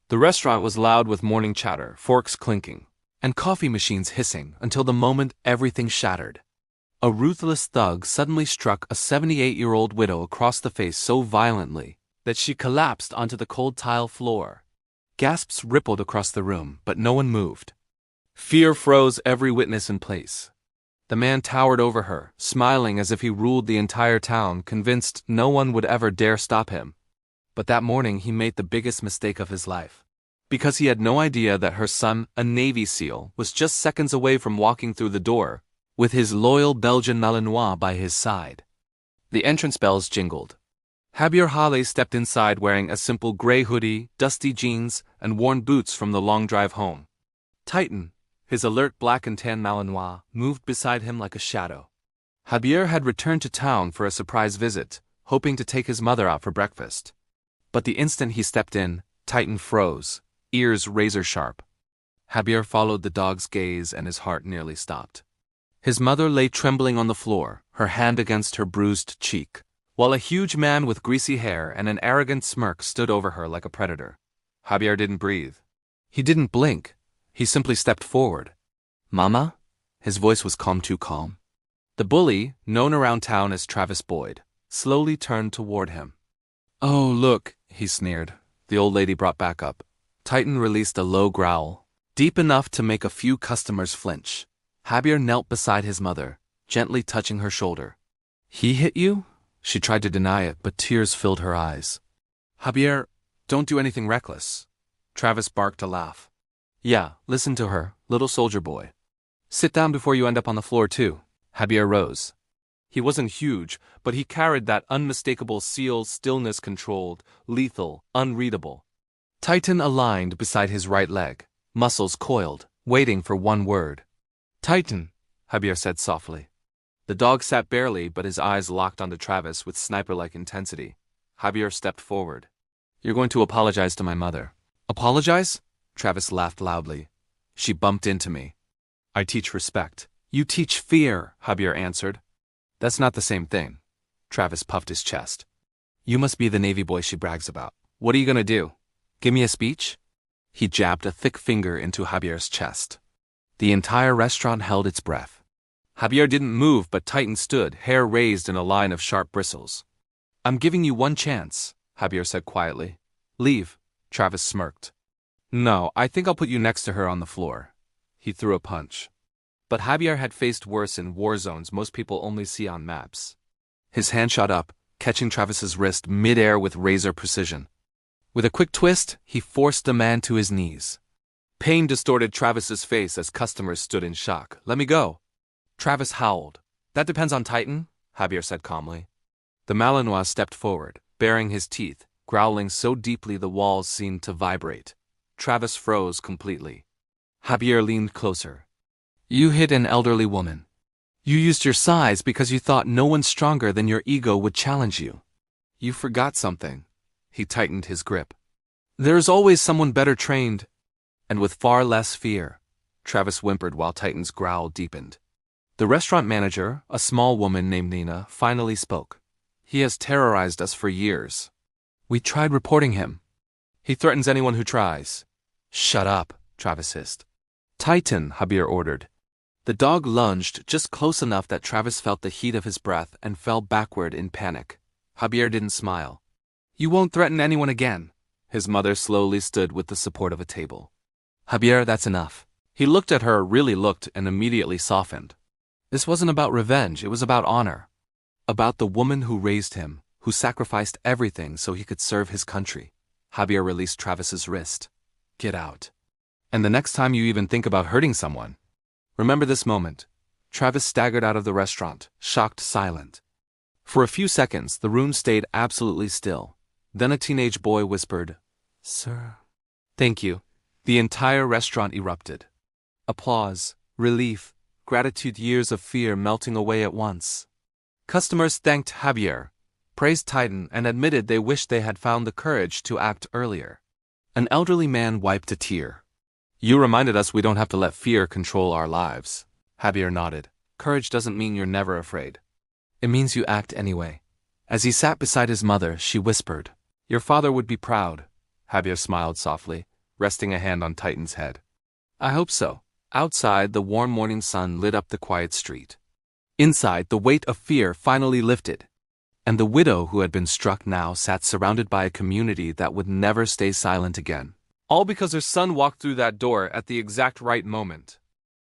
The restaurant was loud with morning chatter, forks clinking, and coffee machines hissing until the moment everything shattered. A ruthless thug suddenly struck a 78-year-old widow across the face so violently that she collapsed onto the cold tile floor. Gasps rippled across the room, but no one moved. Fear froze every witness in place. The man towered over her, smiling as if he ruled the entire town, convinced no one would ever dare stop him. But that morning he made the biggest mistake of his life. Because he had no idea that her son, a Navy SEAL, was just seconds away from walking through the door, with his loyal Belgian Malinois by his side. The entrance bells jingled. Javier Hale stepped inside wearing a simple gray hoodie, dusty jeans, and worn boots from the long drive home. Titan, his alert black and tan Malinois, moved beside him like a shadow. Javier had returned to town for a surprise visit, hoping to take his mother out for breakfast. But the instant he stepped in, Titan froze, ears razor-sharp. Javier followed the dog's gaze and his heart nearly stopped. His mother lay trembling on the floor, her hand against her bruised cheek, while a huge man with greasy hair and an arrogant smirk stood over her like a predator. Javier didn't breathe. He didn't blink. He simply stepped forward. "Mama?" His voice was too calm. The bully, known around town as Travis Boyd, slowly turned toward him. "Oh, look," he sneered. The old lady brought back up. Titan released a low growl, deep enough to make a few customers flinch. Javier knelt beside his mother, gently touching her shoulder. "He hit you?" She tried to deny it, but tears filled her eyes. "Javier, don't do anything reckless." Travis barked a laugh. "Yeah, listen to her, little soldier boy. Sit down before you end up on the floor too." Javier rose. He wasn't huge, but he carried that unmistakable SEAL stillness, controlled, lethal, unreadable. Titan aligned beside his right leg, muscles coiled, waiting for one word. "Titan," Javier said softly. The dog sat barely, but his eyes locked onto Travis with sniper-like intensity. Javier stepped forward. "You're going to apologize to my mother." "Apologize?" Travis laughed loudly. "She bumped into me. I teach respect." "You teach fear," Javier answered. "That's not the same thing." Travis puffed his chest. "You must be the Navy boy she brags about. What are you gonna do? Give me a speech?" He jabbed a thick finger into Javier's chest. The entire restaurant held its breath. Javier didn't move, but Titan stood, hair raised in a line of sharp bristles. "I'm giving you one chance," Javier said quietly. "Leave," Travis smirked. "No, I think I'll put you next to her on the floor." He threw a punch. But Javier had faced worse in war zones most people only see on maps. His hand shot up, catching Travis's wrist mid-air with razor precision. With a quick twist, he forced the man to his knees. Pain distorted Travis's face as customers stood in shock. "Let me go." Travis howled. "That depends on Titan," Javier said calmly. The Malinois stepped forward, baring his teeth, growling so deeply the walls seemed to vibrate. Travis froze completely. Javier leaned closer. "You hit an elderly woman. You used your size because you thought no one stronger than your ego would challenge you. You forgot something." He tightened his grip. "There's always someone better trained." And with far less fear, Travis whimpered while Titan's growl deepened. The restaurant manager, a small woman named Nina, finally spoke. "He has terrorized us for years. We tried reporting him. He threatens anyone who tries." "Shut up," Travis hissed. "Titan," Javier ordered. The dog lunged just close enough that Travis felt the heat of his breath and fell backward in panic. Javier didn't smile. "You won't threaten anyone again." His mother slowly stood with the support of a table. "Javier, that's enough." He looked at her, really looked, and immediately softened. This wasn't about revenge, it was about honor. About the woman who raised him, who sacrificed everything so he could serve his country. Javier released Travis's wrist. "Get out. And the next time you even think about hurting someone, remember this moment." Travis staggered out of the restaurant, shocked, silent. For a few seconds, the room stayed absolutely still. Then a teenage boy whispered, "Sir." "Thank you." The entire restaurant erupted. Applause, relief, gratitude, years of fear melting away at once. Customers thanked Javier, praised Titan, and admitted they wished they had found the courage to act earlier. An elderly man wiped a tear. "You reminded us we don't have to let fear control our lives." Javier nodded. "Courage doesn't mean you're never afraid. It means you act anyway." As he sat beside his mother, she whispered, "Your father would be proud." Javier smiled softly. resting a hand on Titan's head. I hope so. Outside, the warm morning sun lit up the quiet street. Inside, the weight of fear finally lifted. And the widow who had been struck now sat surrounded by a community that would never stay silent again. All because her son walked through that door at the exact right moment.